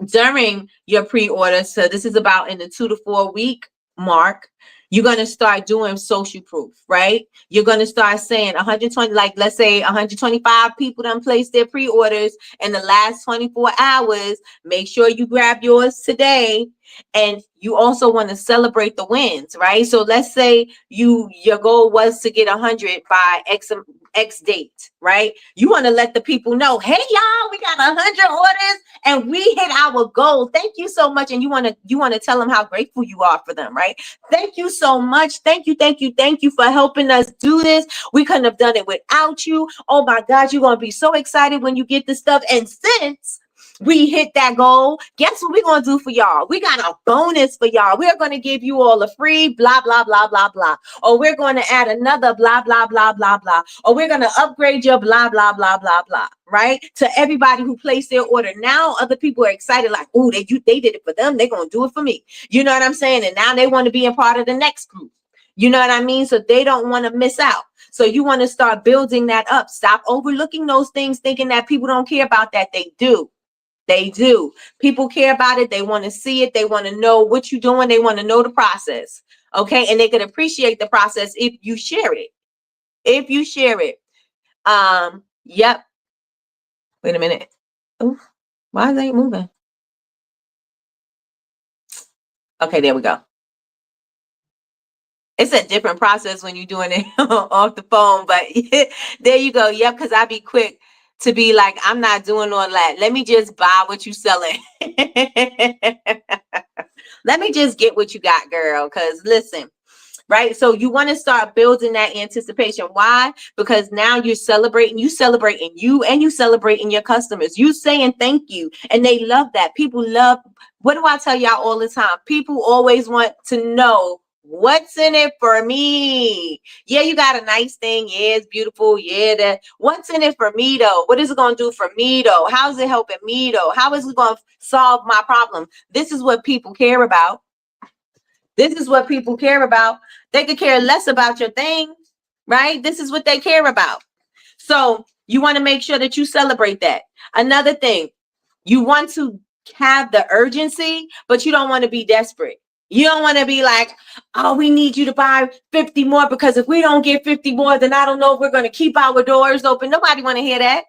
During your pre-order, so this is about in the 2 to 4 week mark, you're going to start doing social proof, right? You're going to start saying 120, like let's say 125 people done placed their pre-orders in the last 24 hours. Make sure you grab yours today. And you also want to celebrate the wins, right? So let's say your goal was to get 100 by X date, right? You want to let the people know, hey, y'all, we got 100 orders and we hit our goal. Thank you so much. And you want to tell them how grateful you are for them, right? Thank you so much. Thank you for helping us do this. We couldn't have done it without you. Oh my God, you're going to be so excited when you get this stuff. And since we hit that goal, guess what we're going to do for y'all? We got a bonus for y'all. We're going to give you all a free blah, blah, blah, blah, blah. Or we're going to add another blah, blah, blah, blah, blah. Or we're going to upgrade your blah, blah, blah, blah, blah. Right? To everybody who placed their order. Now other people are excited, like, oh, they did it for them. They're going to do it for me. You know what I'm saying? And now they want to be a part of the next group. You know what I mean? So they don't want to miss out. So you want to start building that up. Stop overlooking those things, thinking that people don't care about that. They do. They do. People care about it. They want to see it. They want to know what you're doing. They want to know the process. Okay. And they can appreciate the process if you share it. If you share it. Yep. Wait a minute. Ooh, why is it moving? Okay, there we go. It's a different process when you're doing it off the phone, but there you go. Yep, because I be quick to be like, I'm not doing all that. Let me just buy what you selling. Let me just get what you got, girl. Because listen, right? So you want to start building that anticipation. Why? Because now you're celebrating. You celebrating you and you celebrating your customers. You saying thank you. And they love that. People love, what do I tell y'all all the time? People always want to know what's in it for me. Yeah, you got a nice thing. Yeah, it's beautiful. Yeah, that. What's in it for me though? What is it going to do for me though? How's it helping me though? How is it going to solve my problem? This is what people care about. This is what people care about. They could care less about your thing, right? This is what they care about. So you want to make sure that you celebrate that. Another thing, you want to have the urgency, but you don't want to be desperate. You don't want to be like, oh, we need you to buy 50 more because if we don't get 50 more, then I don't know if we're going to keep our doors open. Nobody want to hear that.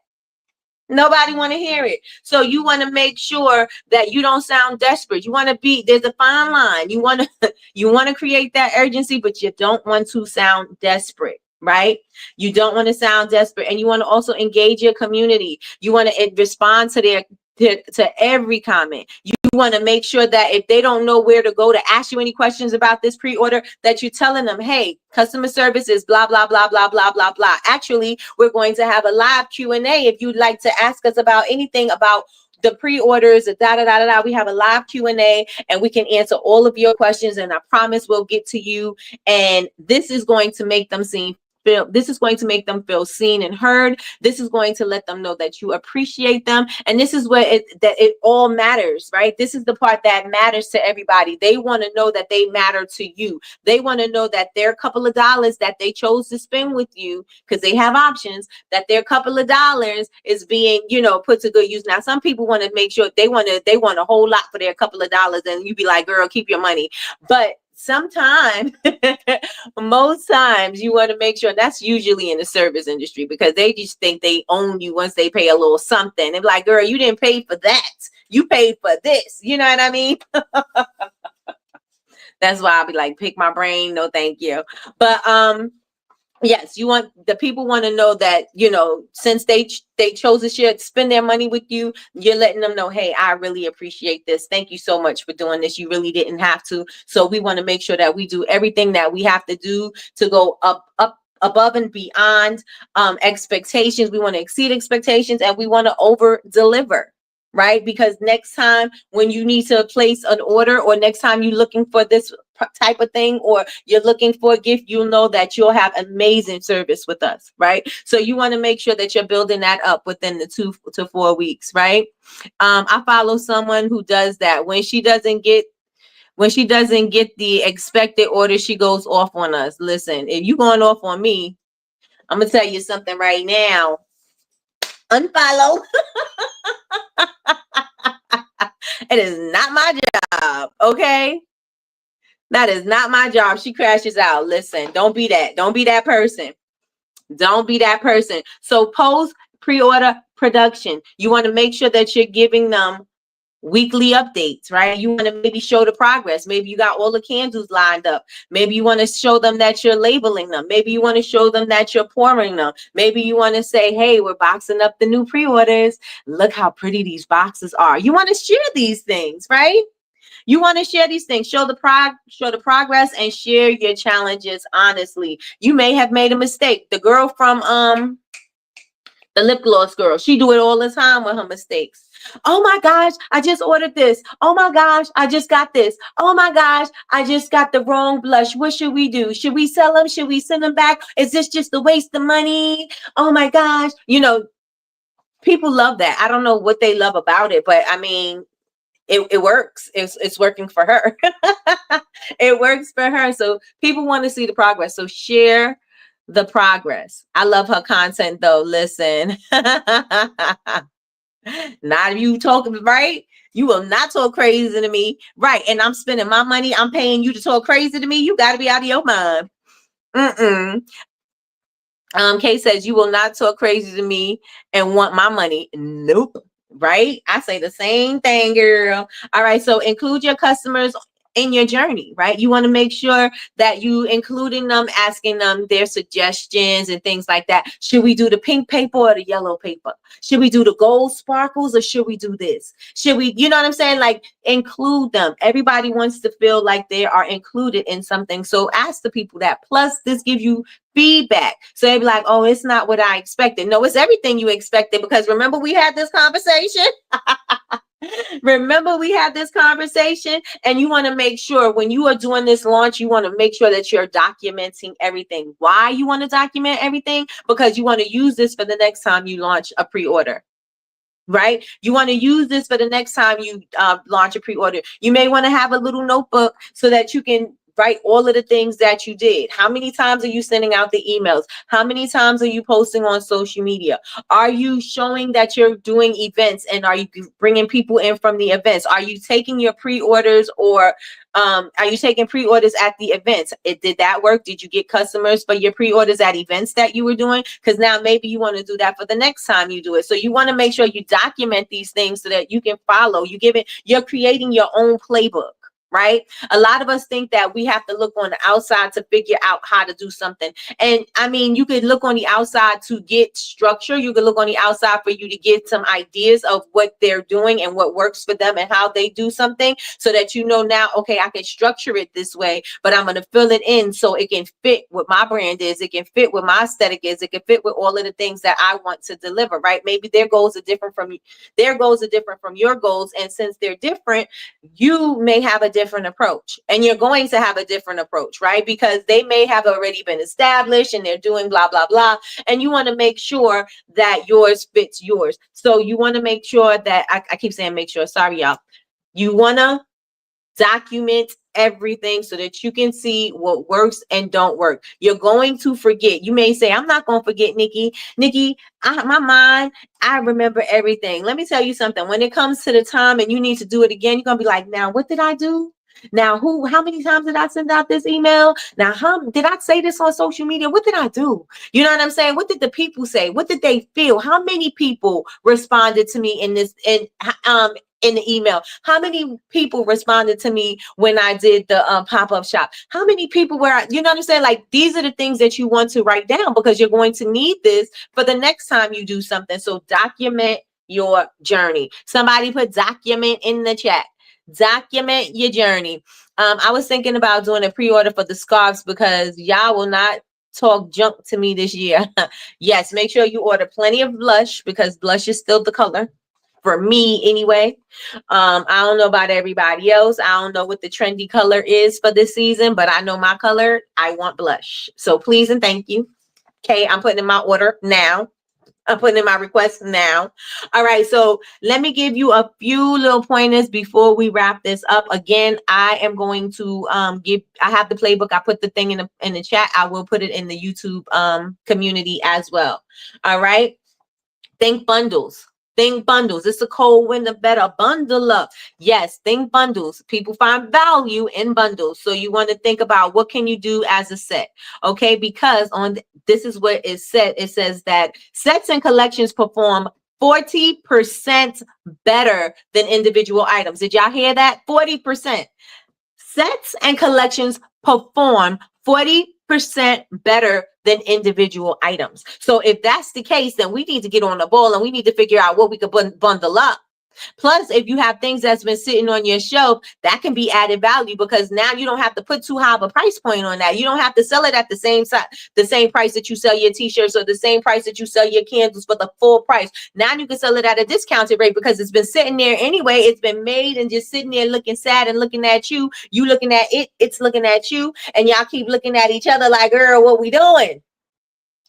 Nobody want to hear it. So you want to make sure that you don't sound desperate. You want to be, there's a fine line. You want to you want to create that urgency, but you don't want to sound desperate, right? You don't want to sound desperate, and you want to also engage your community. You want to respond to their to every comment. You want to make sure that if they don't know where to go to ask you any questions about this pre-order, that you're telling them, hey, customer service is blah, blah, blah, blah, blah, blah, blah. Actually, we're going to have a live Q&A if you'd like to ask us about anything about the pre-orders, da, da, da, da, da. We have a live Q&A and we can answer all of your questions, and I promise we'll get to you. And this is going to make them this is going to make them feel seen and heard. This is going to let them know that you appreciate them. And this is where it all matters, right? This is the part that matters to everybody. They want to know that they matter to you. They want to know that their couple of dollars that they chose to spend with you, because they have options, that their couple of dollars is being, put to good use. Now, some people want to make sure they want a whole lot for their couple of dollars, and you be like, girl, keep your money. But sometimes, most times, you want to make sure, that's usually in the service industry, because they just think they own you once they pay a little something. They're like, girl, you didn't pay for that. You paid for this. You know what I mean? That's why I'll be like, pick my brain. No, thank you. But, yes, the people want to know that, since they chose to spend their money with you, you're letting them know, hey, I really appreciate this. Thank you so much for doing this. You really didn't have to. So we want to make sure that we do everything that we have to do to go up above and beyond expectations. We want to exceed expectations, and we want to over deliver. Right? Because next time when you need to place an order, or next time you're looking for this type of thing, or you're looking for a gift, you'll know that you'll have amazing service with us, right? So you want to make sure that you're building that up within the 2 to 4 weeks, right? I follow someone who does that. When she doesn't get the expected order, she goes off on us. Listen, if you going off on me, I'm gonna tell you something right now. Unfollow. It is not my job, okay? That is not my job. She crashes out. Listen, don't be that. Don't be that person. Don't be that person. So post pre-order production. You want to make sure that you're giving them weekly updates, right? You want to maybe show the progress. Maybe you got all the candles lined up. Maybe you want to show them that you're labeling them. Maybe you want to show them that you're pouring them. Maybe you want to say, hey, we're boxing up the new pre-orders. Look how pretty these boxes are. You want to share these things, right? You want to share these things, show the progress, and share your challenges honestly. You may have made a mistake. The girl from the lip gloss girl, she do it all the time with her mistakes. Oh my gosh, I just ordered this. Oh my gosh, I just got this. Oh my gosh, I just got the wrong blush. What should we do? Should we sell them? Should we send them back? Is this just a waste of money? Oh my gosh. People love that. I don't know what they love about it, but I mean, it works. It's working for her. It works for her. So people want to see the progress. So share the progress. I love her content though. Listen. Not you talking, right? You will not talk crazy to me. Right. And I'm spending my money. I'm paying you to talk crazy to me. You got to be out of your mind. Kay says, you will not talk crazy to me and want my money. Nope. Right? I say the same thing, girl. All right. So include your customers in your journey, right? You want to make sure that you including them, asking them their suggestions and things like that. Should we do the pink paper or the yellow paper? Should we do the gold sparkles or should we do this? Should we, you know what I'm saying? Like include them. Everybody wants to feel like they are included in something. So ask the people that. Plus this gives you feedback. So they'd be like, oh, it's not what I expected. No, it's everything you expected, because remember we had this conversation. Remember we had this conversation, and you want to make sure when you are doing this launch, you want to make sure that you're documenting everything. Why you want to document everything? Because you want to use this for the next time you launch a pre-order. Right? You want to use this for the next time you launch a pre-order. You may want to have a little notebook so that you can write all of the things that you did. How many times are you sending out the emails? How many times are you posting on social media? Are you showing that you're doing events, and are you bringing people in from the events? Are you taking your pre-orders, or are you taking pre-orders at the events? Did that work? Did you get customers for your pre-orders at events that you were doing? Because now maybe you want to do that for the next time you do it. So you want to make sure you document these things so that you can follow. You're creating your own playbook. Right? A lot of us think that we have to look on the outside to figure out how to do something. And I mean, you could look on the outside to get structure. You could look on the outside for you to get some ideas of what they're doing and what works for them and how they do something, so that you know now, okay, I can structure it this way, but I'm going to fill it in so it can fit what my brand is. It can fit what my aesthetic is. It can fit with all of the things that I want to deliver, right? Maybe their goals are different from your goals. And since they're different, you may have a different approach, and you're going to have a different approach, right? Because they may have already been established and they're doing blah, blah, blah. And you want to make sure that yours fits yours. So you want to make sure that I keep saying make sure. Sorry, y'all. You want to document everything so that you can see what works and don't work. You're going to forget. You may say, I'm not going to forget, Nikki. Nikki, my mind, I remember everything. Let me tell you something. When it comes to the time and you need to do it again, you're going to be like, now, what did I do? Now, how many times did I send out this email? Now, did I say this on social media? What did I do? You know what I'm saying? What did the people say? What did they feel? How many people responded to me in the email? How many people responded to me when I did the pop-up shop? How many people you know what I'm saying? Like, these are the things that you want to write down, because you're going to need this for the next time you do something. So document your journey. Somebody put document in the chat. Document your journey. I was thinking about doing a pre-order for the scarves, because y'all will not talk junk to me this year. Yes, make sure you order plenty of blush, because blush is still the color for me anyway. I don't know about everybody else. I don't know what the trendy color is for this season, but I know my color. I want blush. So please and thank you. Okay, I'm putting in my order now. I'm putting in my request now. All right, so let me give you a few little pointers before we wrap this up. Again, I am going to I have the playbook. I put the thing in the chat. I will put it in the YouTube community as well. All right, think bundles. Think bundles. It's a cold winter, better bundle up. Yes, think bundles. People find value in bundles. So you want to think about what can you do as a set. Okay, because this is what it said. It says that sets and collections perform 40% better than individual items. Did y'all hear that? 40%. Sets and collections perform 40% better than individual items. So if that's the case, then we need to get on the ball and we need to figure out what we could bundle up. Plus, if you have things that's been sitting on your shelf, that can be added value, because now you don't have to put too high of a price point on that. You don't have to sell it at the same price that you sell your t-shirts, or the same price that you sell your candles for the full price. Now you can sell it at a discounted rate, because it's been sitting there anyway. It's been made and just sitting there looking sad and looking at you. You looking at it, it's looking at you, and y'all keep looking at each other like, girl, what we doing?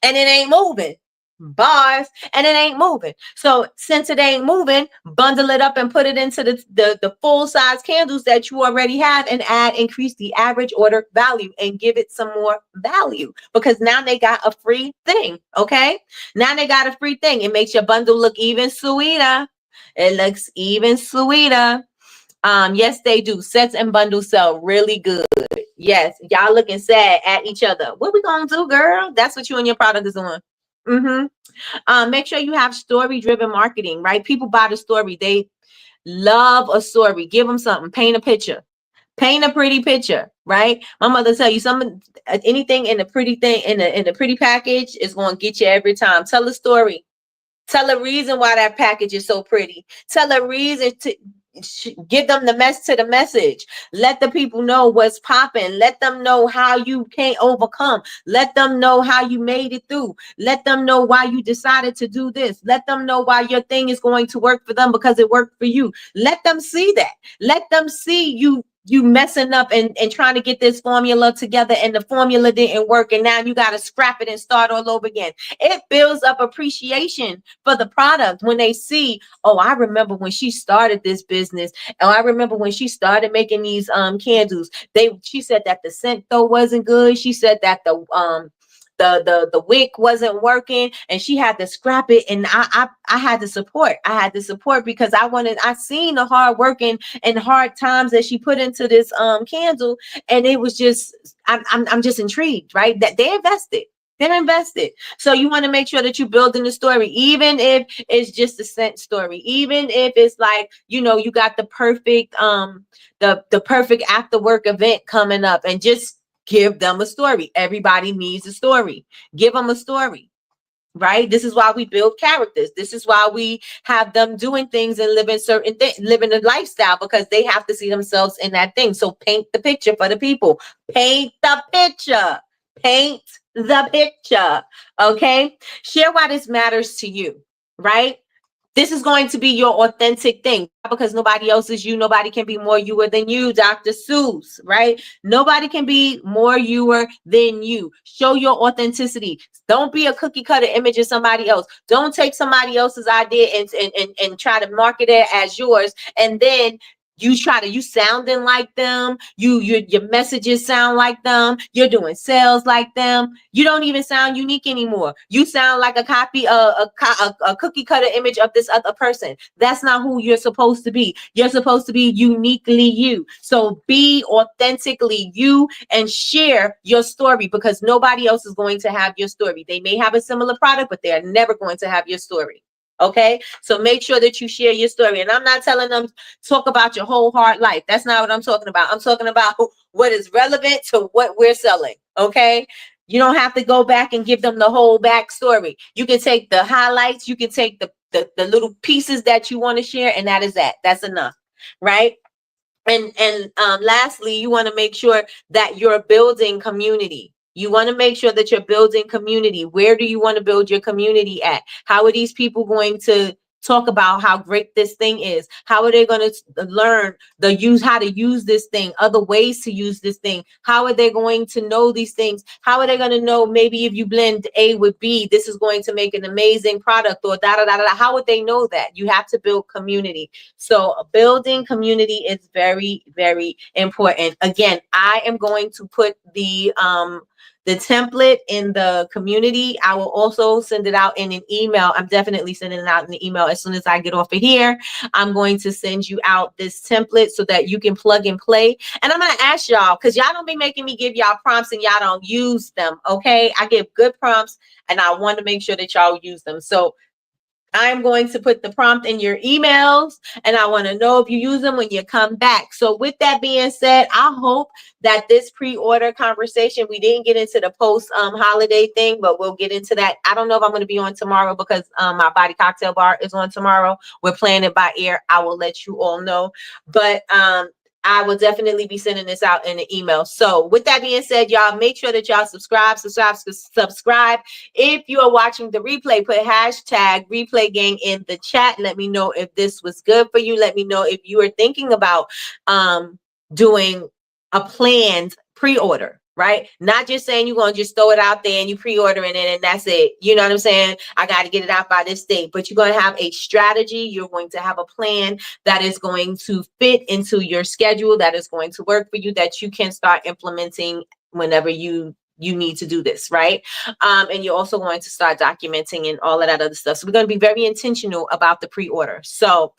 And it ain't moving. Bars, and it ain't moving. So since it ain't moving, bundle it up and put it into the full size candles that you already have, and increase the average order value and give it some more value, because now they got a free thing. Okay, now they got a free thing. It makes your bundle look even sweeter. It looks even sweeter. Yes, they do. Sets and bundles sell really good. Yes, y'all looking sad at each other. What we gonna do, girl? That's what you and your product is doing. Make sure you have story-driven marketing, right? People buy the story. They love a story. Give them something. Paint a picture. Paint a pretty picture, right? My mother tell you anything in the pretty thing in the pretty package is going to get you every time. Tell a story. Tell a reason why that package is so pretty. Tell a reason to give them the message. Let the people know what's popping. Let them know how you can't overcome. Let them know how you made it through. Let them know why you decided to do this. Let them know why your thing is going to work for them, because it worked for you. Let them see that. Let them see you you messing up and trying to get this formula together and the formula didn't work and now you got to scrap it and start all over again. It builds up appreciation for the product when they see, oh, I remember when she started this business. Oh, I remember when she started making these candles. She said that the scent though wasn't good. She said that the wick wasn't working and she had to scrap it, and I had to support. I had to support because I seen the hard working and hard times that she put into this candle, and it was just I'm just intrigued, right? That they invested. They're invested. So you want to make sure that you're building the story, even if it's just a scent story, even if it's like, you know, you got the perfect the perfect after work event coming up, and just give them a story. Everybody needs a story. Give them a story, right? This is why we build characters. This is why we have them doing things and living certain things, living a lifestyle, because they have to see themselves in that thing. So paint the picture for the people. Paint the picture. Paint the picture. Okay? Share why this matters to you, right? This is going to be your authentic thing, because nobody else is you. Nobody can be more youer than you, Dr. Seuss, right? Nobody can be more youer than you. Show your authenticity. Don't be a cookie cutter image of somebody else. Don't take somebody else's idea and try to market it as yours, and then you sounding like them, your messages sound like them, you're doing sales like them. You don't even sound unique anymore. You sound like a copy, a cookie cutter image of this other person. That's not who you're supposed to be. You're supposed to be uniquely you. So be authentically you and share your story, because nobody else is going to have your story. They may have a similar product, but they're never going to have your story. Okay, so make sure that you share your story. And I'm not telling them talk about your whole hard life. That's not what I'm talking about. I'm talking about what is relevant to what we're selling. Okay, you don't have to go back and give them the whole backstory. You can take the highlights. You can take the little pieces that you want to share, and that is that. That's enough, right? And lastly, you want to make sure that you're building community. You want to make sure that you're building community. Where do you want to build your community at? How are these people going to talk about how great this thing is? How are they going to learn how to use this thing, other ways to use this thing? How are they going to know these things? How are they going to know maybe if you blend A with B, this is going to make an amazing product, or da da da da? How would they know that? You have to build community. So building community is very, very important. Again, I am going to put the template in the community. I will also send it out in an email. I'm definitely sending it out in an email as soon as I get off of here. I'm going to send you out this template so that you can plug and play. And I'm going to ask y'all, because y'all don't be making me give y'all prompts and y'all don't use them. Okay, I give good prompts and I want to make sure that y'all use them. So I'm going to put the prompt in your emails, and I want to know if you use them when you come back. So with that being said, I hope that this pre-order conversation, we didn't get into the post holiday thing, but we'll get into that. I don't know if I'm going to be on tomorrow because my body cocktail bar is on tomorrow. We're playing it by ear. I will let you all know. But I will definitely be sending this out in an email. So with that being said, y'all, make sure that y'all subscribe. If you are watching the replay, put hashtag replay gang in the chat. Let me know if this was good for you. Let me know if you are thinking about doing a planned pre-order. Right? Not just saying you're going to just throw it out there and you pre-ordering it and that's it. You know what I'm saying? I got to get it out by this date. But you're going to have a strategy. You're going to have a plan that is going to fit into your schedule, that is going to work for you, that you can start implementing whenever you need to do this, right? And you're also going to start documenting and all of that other stuff. So we're going to be very intentional about the pre-order. So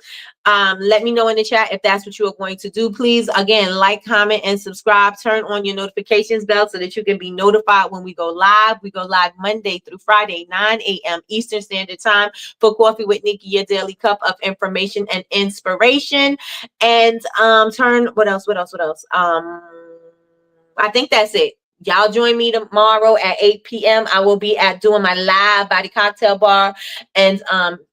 let me know in the chat if that's what you are going to do. Please, again, like, comment, and subscribe. Turn on your notifications bell so that you can be notified when we go live. We go live Monday through Friday, 9 a.m. Eastern Standard Time for Coffee with Nikki, your daily cup of information and inspiration. And what else? I think that's it. Y'all join me tomorrow at 8 p.m. I will be doing my live body cocktail bar, and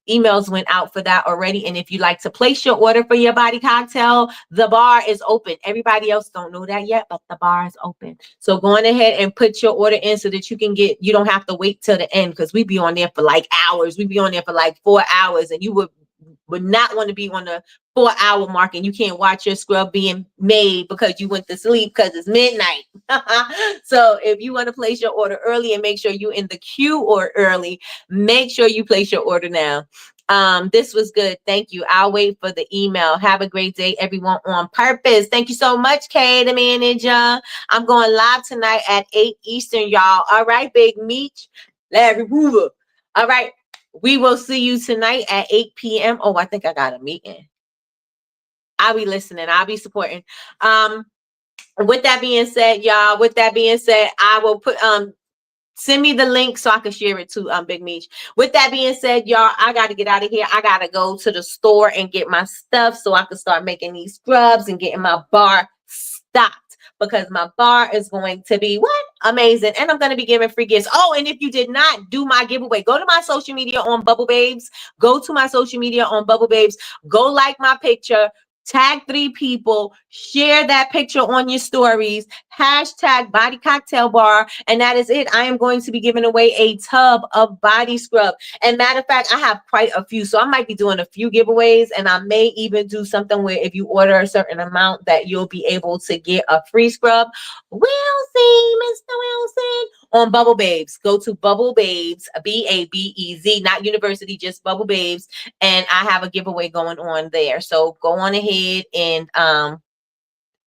emails went out for that already. And if you like to place your order for your body cocktail, the bar is open. Everybody else don't know that yet, but the bar is open. So go on ahead and put your order in so that you don't have to wait till the end, because we be on there for like hours. We be on there for like 4 hours, and you would would not want to be on the 4-hour mark and you can't watch your scrub being made because you went to sleep because it's midnight. So if you want to place your order early and make sure you in the queue or early, make sure you place your order now. This was good. Thank you. I'll wait for the email. Have a great day, everyone on purpose. Thank you so much, Kay, the manager. I'm going live tonight at 8 Eastern, y'all. All right, Big Meech, Larry Hoover. All right. We will see you tonight at 8 p.m. Oh, I think I got a meeting. I'll be listening. I'll be supporting. With that being said, y'all, I will put, send me the link so I can share it to Big Meech. With that being said, y'all, I got to get out of here. I got to go to the store and get my stuff so I can start making these scrubs and getting my bar stocked, because my bar is going to be amazing, and I'm going to be giving free gifts. Oh, and if you did not do my giveaway, go to my social media on Bubble Babes. Go like my picture. Tag 3 people, share that picture on your stories, hashtag body cocktail bar, and that is it. I am going to be giving away a tub of body scrub. And matter of fact, I have quite a few, so I might be doing a few giveaways, and I may even do something where if you order a certain amount that you'll be able to get a free scrub. We'll see, Mr. Wilson. On Bubble Babes, go to Bubble Babes, BABEZ, not university, just Bubble Babes, and I have a giveaway going on there. So go on ahead and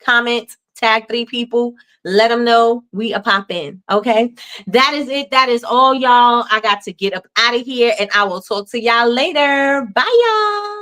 comment, tag 3 people, let them know we are popping. Okay, that is it. That is all, y'all. I got to get up out of here, and I will talk to y'all later. Bye, y'all.